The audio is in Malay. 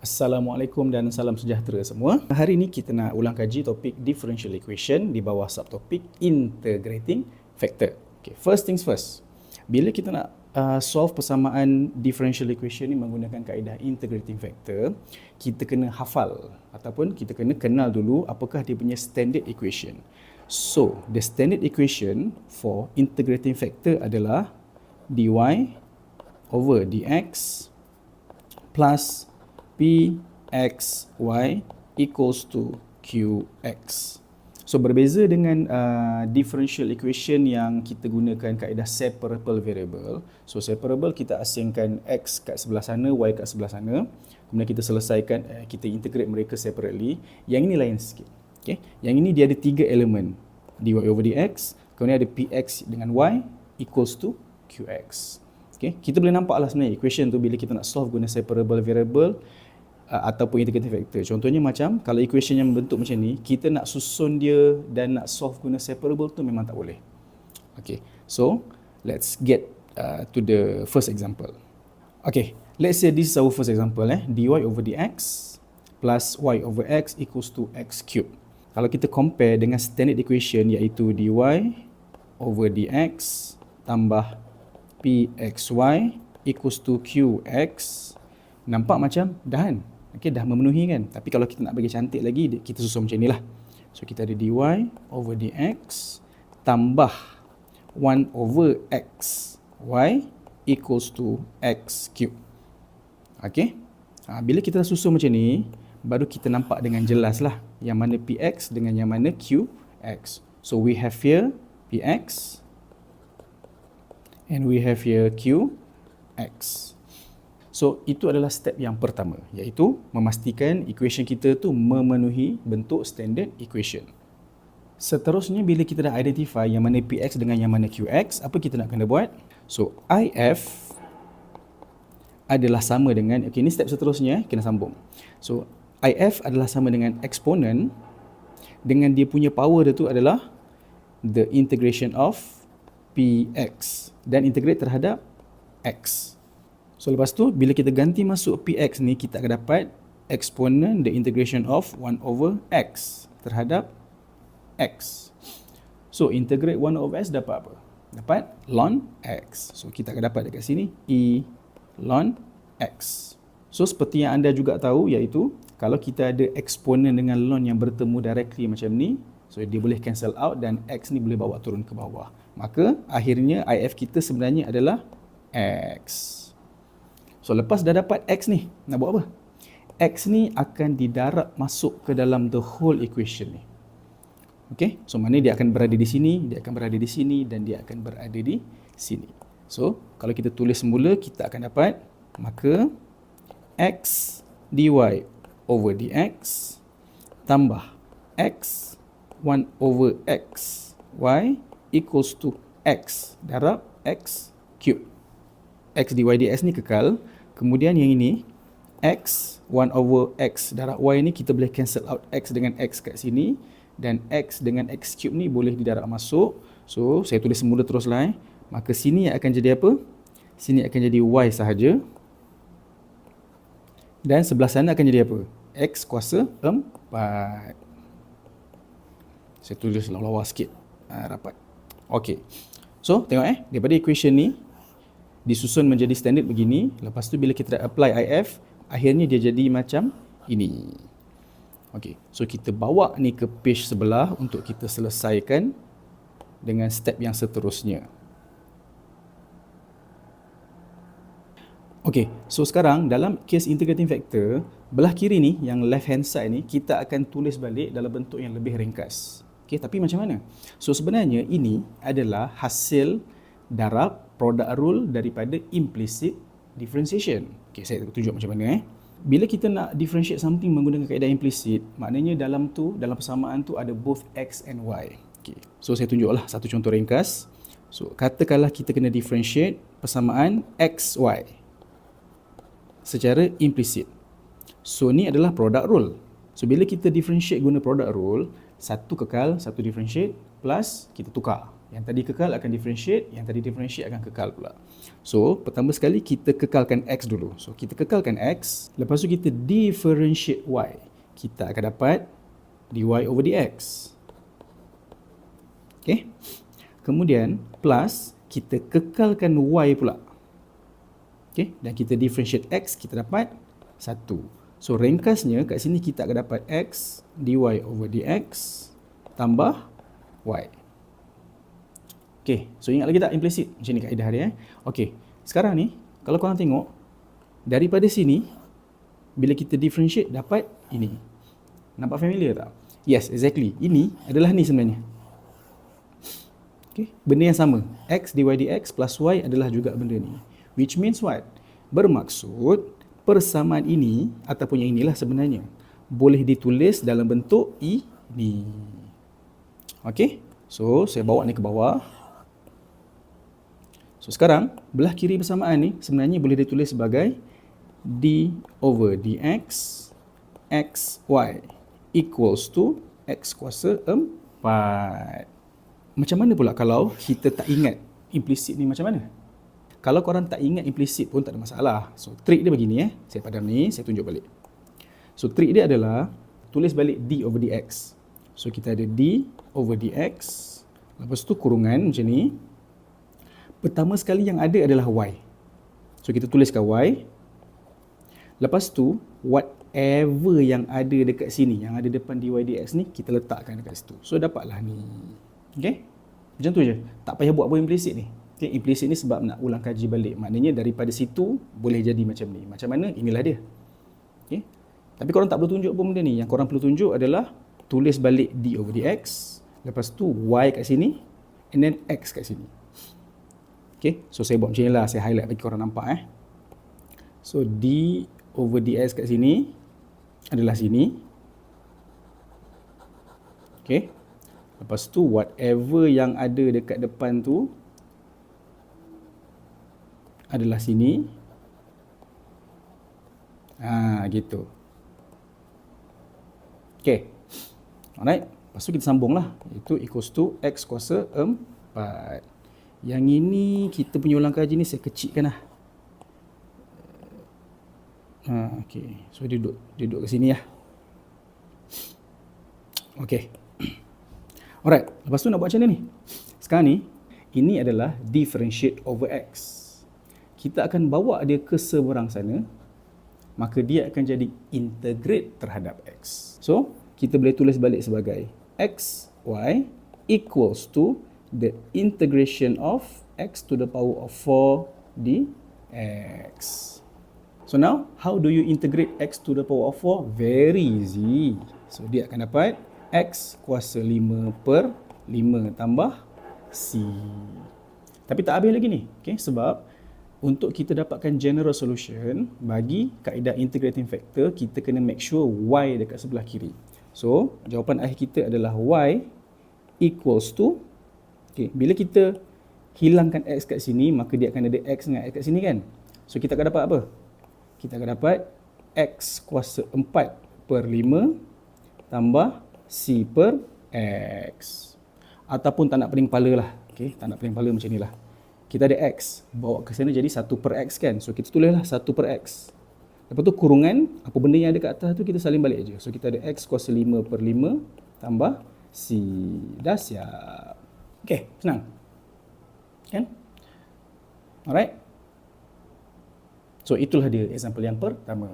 Assalamualaikum dan salam sejahtera semua. Hari ini kita nak ulang kaji topik differential equation di bawah subtopik integrating factor. Okay, first things first. Bila kita nak solve persamaan differential equation ni menggunakan kaedah integrating factor, kita kena hafal ataupun kita kena kenal dulu apakah dia punya standard equation. So, the standard equation for integrating factor adalah dy over dx plus Pxy equals to Qx. So berbeza dengan differential equation yang kita gunakan kaedah separable variable. So separable kita asingkan x kat sebelah sana, y kat sebelah sana. Kemudian kita selesaikan, kita integrate mereka separately. Yang ini lain sikit. Okay? Yang ini dia ada 3 elemen. dy over dx, kemudian ada px dengan y equals to qx. Okay? Kita boleh nampak lah sebenarnya equation tu bila kita nak solve guna separable variable ataupun integrating factor. Contohnya macam kalau equation yang bentuk macam ni, kita nak susun dia dan nak solve guna separable tu memang tak boleh. Okay, so let's get to the first example. Okay, let's say this is our first example. Dy over dx plus y over x equals to x cube. Kalau kita compare dengan standard equation iaitu dy over dx tambah pxy equals to qx, nampak macam dah kan? Okay, dah memenuhi kan? Tapi kalau kita nak bagi cantik lagi, kita susun macam ni lah. So kita ada dy over dx tambah 1 over x y equals to x cube. Okay, bila kita dah susun macam ni, baru kita nampak dengan jelas lah yang mana px dengan yang mana qx. So we have here px and we have here qx. So itu adalah step yang pertama, iaitu memastikan equation kita tu memenuhi bentuk standard equation. Seterusnya bila kita dah identify yang mana px dengan yang mana qx, apa kita nak kena buat? So if adalah sama dengan, okay, ini step seterusnya, kena sambung. So if adalah sama dengan eksponen dengan dia punya power dia tu adalah the integration of px dan integrate terhadap x. So lepas tu bila kita ganti masuk px ni, kita akan dapat eksponen the integration of 1 over x terhadap x. So integrate 1 over x dapat apa? Dapat ln x. So kita akan dapat dekat sini e ln x. So seperti yang anda juga tahu, iaitu kalau kita ada eksponen dengan ln yang bertemu directly macam ni, so dia boleh cancel out dan x ni boleh bawa turun ke bawah. Maka akhirnya if kita sebenarnya adalah x. So lepas dah dapat x ni, nak buat apa? X ni akan didarab masuk ke dalam the whole equation ni. Okay, so mana dia akan berada di sini, dia akan berada di sini dan dia akan berada di sini. So kalau kita tulis semula, kita akan dapat, maka x dy over dx tambah x 1 over x y equals to x darab x cube. X dy dx ni kekal. Kemudian yang ini x 1 over x darab y ni kita boleh cancel out x dengan x kat sini, dan x dengan x cube ni boleh didarab masuk. So saya tulis semula teruslah. Maka sini akan jadi apa? Sini akan jadi y sahaja. Dan sebelah sana akan jadi apa? X kuasa 4. Saya tulis lawa-lawa sikit. Rapat. Okey. So tengok daripada equation ni disusun menjadi standard begini. Lepas tu bila kita apply if, akhirnya dia jadi macam ini. Okey, so kita bawa ni ke page sebelah untuk kita selesaikan dengan step yang seterusnya. Okey, so sekarang dalam case integrating factor, belah kiri ni yang left hand side ni kita akan tulis balik dalam bentuk yang lebih ringkas. Okey, tapi macam mana? So sebenarnya ini adalah hasil darab product rule daripada implicit differentiation. Okay, saya tunjuk macam mana. Bila kita nak differentiate something menggunakan kaedah implicit, maknanya dalam persamaan tu ada both x and y. Okay, so saya tunjuklah satu contoh ringkas. So katakanlah kita kena differentiate persamaan x, y secara implicit. So ni adalah product rule. So bila kita differentiate guna product rule, satu kekal, satu differentiate, plus kita tukar. Yang tadi kekal akan differentiate, yang tadi differentiate akan kekal pula. So, pertama sekali kita kekalkan X dulu. So, kita kekalkan X, lepas tu kita differentiate Y. Kita akan dapat dy over dx. Okay. Kemudian, plus, kita kekalkan Y pula. Okay. Dan kita differentiate X, kita dapat 1. So, ringkasnya kat sini kita akan dapat X dy over dx tambah Y. Okay, so ingat lagi tak implicit? Macam ni kaedah dia. Okay, sekarang ni, kalau korang tengok, daripada sini, bila kita differentiate, dapat ini. Nampak familiar tak? Yes, exactly. Ini adalah ni sebenarnya. Okay, benda yang sama. X dy dx plus Y adalah juga benda ni. Which means what? Bermaksud, persamaan ini, ataupun yang inilah sebenarnya, boleh ditulis dalam bentuk ini. Okay, so saya bawa ni ke bawah. So sekarang, belah kiri persamaan ni sebenarnya boleh ditulis sebagai d over dx xy equals to x kuasa 4. Macam mana pula kalau kita tak ingat implisit ni macam mana? Kalau korang tak ingat implisit pun tak ada masalah. So trik dia begini saya padam ni, saya tunjuk balik. So trik dia adalah tulis balik d over dx. So kita ada d over dx, lepas tu kurungan macam ni. Pertama sekali yang ada adalah y. So kita tuliskan y. Lepas tu whatever yang ada dekat sini, yang ada depan dy dx ni, kita letakkan dekat situ. So dapatlah ni. Okay? Macam tu je. Tak payah buat apa implisit ni. Okay? Implisit ni sebab nak ulang kaji balik. Maknanya daripada situ boleh jadi macam ni. Macam mana? Inilah dia. Okay? Tapi korang tak perlu tunjuk pun benda ni. Yang korang perlu tunjuk adalah tulis balik d over dx. Lepas tu y kat sini. And then x kat sini. Okay, so saya buat macam ni lah, saya highlight bagi korang nampak So d over dx kat sini adalah sini. Okay, lepas tu whatever yang ada dekat depan tu adalah sini. Gitu. Okay, alright, lepas tu kita sambung lah. Itu equals to x kuasa 4. Yang ini, kita punya ulang kaji ni saya kecilkan lah. Okay. So, dia duduk ke sini lah. Okay. Alright. Lepas tu nak buat macam mana ni? Sekarang ni, ini adalah differentiate over x. Kita akan bawa dia ke seberang sana. Maka dia akan jadi integrate terhadap x. So, kita boleh tulis balik sebagai x, y equals to the integration of x to the power of 4 dx. So now, how do you integrate x to the power of 4? Very easy. So dia akan dapat x kuasa 5 per 5 tambah c. Tapi tak habis lagi ni. Okay? Sebab untuk kita dapatkan general solution, bagi kaedah integrating factor, kita kena make sure y dekat sebelah kiri. So, jawapan akhir kita adalah y equals to, okay, bila kita hilangkan x kat sini, maka dia akan ada x dengan x kat sini kan. So kita akan dapat apa? Kita akan dapat x kuasa 4 per 5 tambah c per x. Ataupun tak nak pening kepala lah. Okay, tak nak pening kepala macam ni lah. Kita ada x, bawa ke sana jadi 1 per x kan. So kita tulislah 1 per x. Lepas tu kurungan, apa benda yang ada kat atas tu kita salin balik aja. So kita ada x kuasa 5 per 5 tambah c. Dah siap. Okay, senang. Kan? Alright. So itulah dia example yang pertama.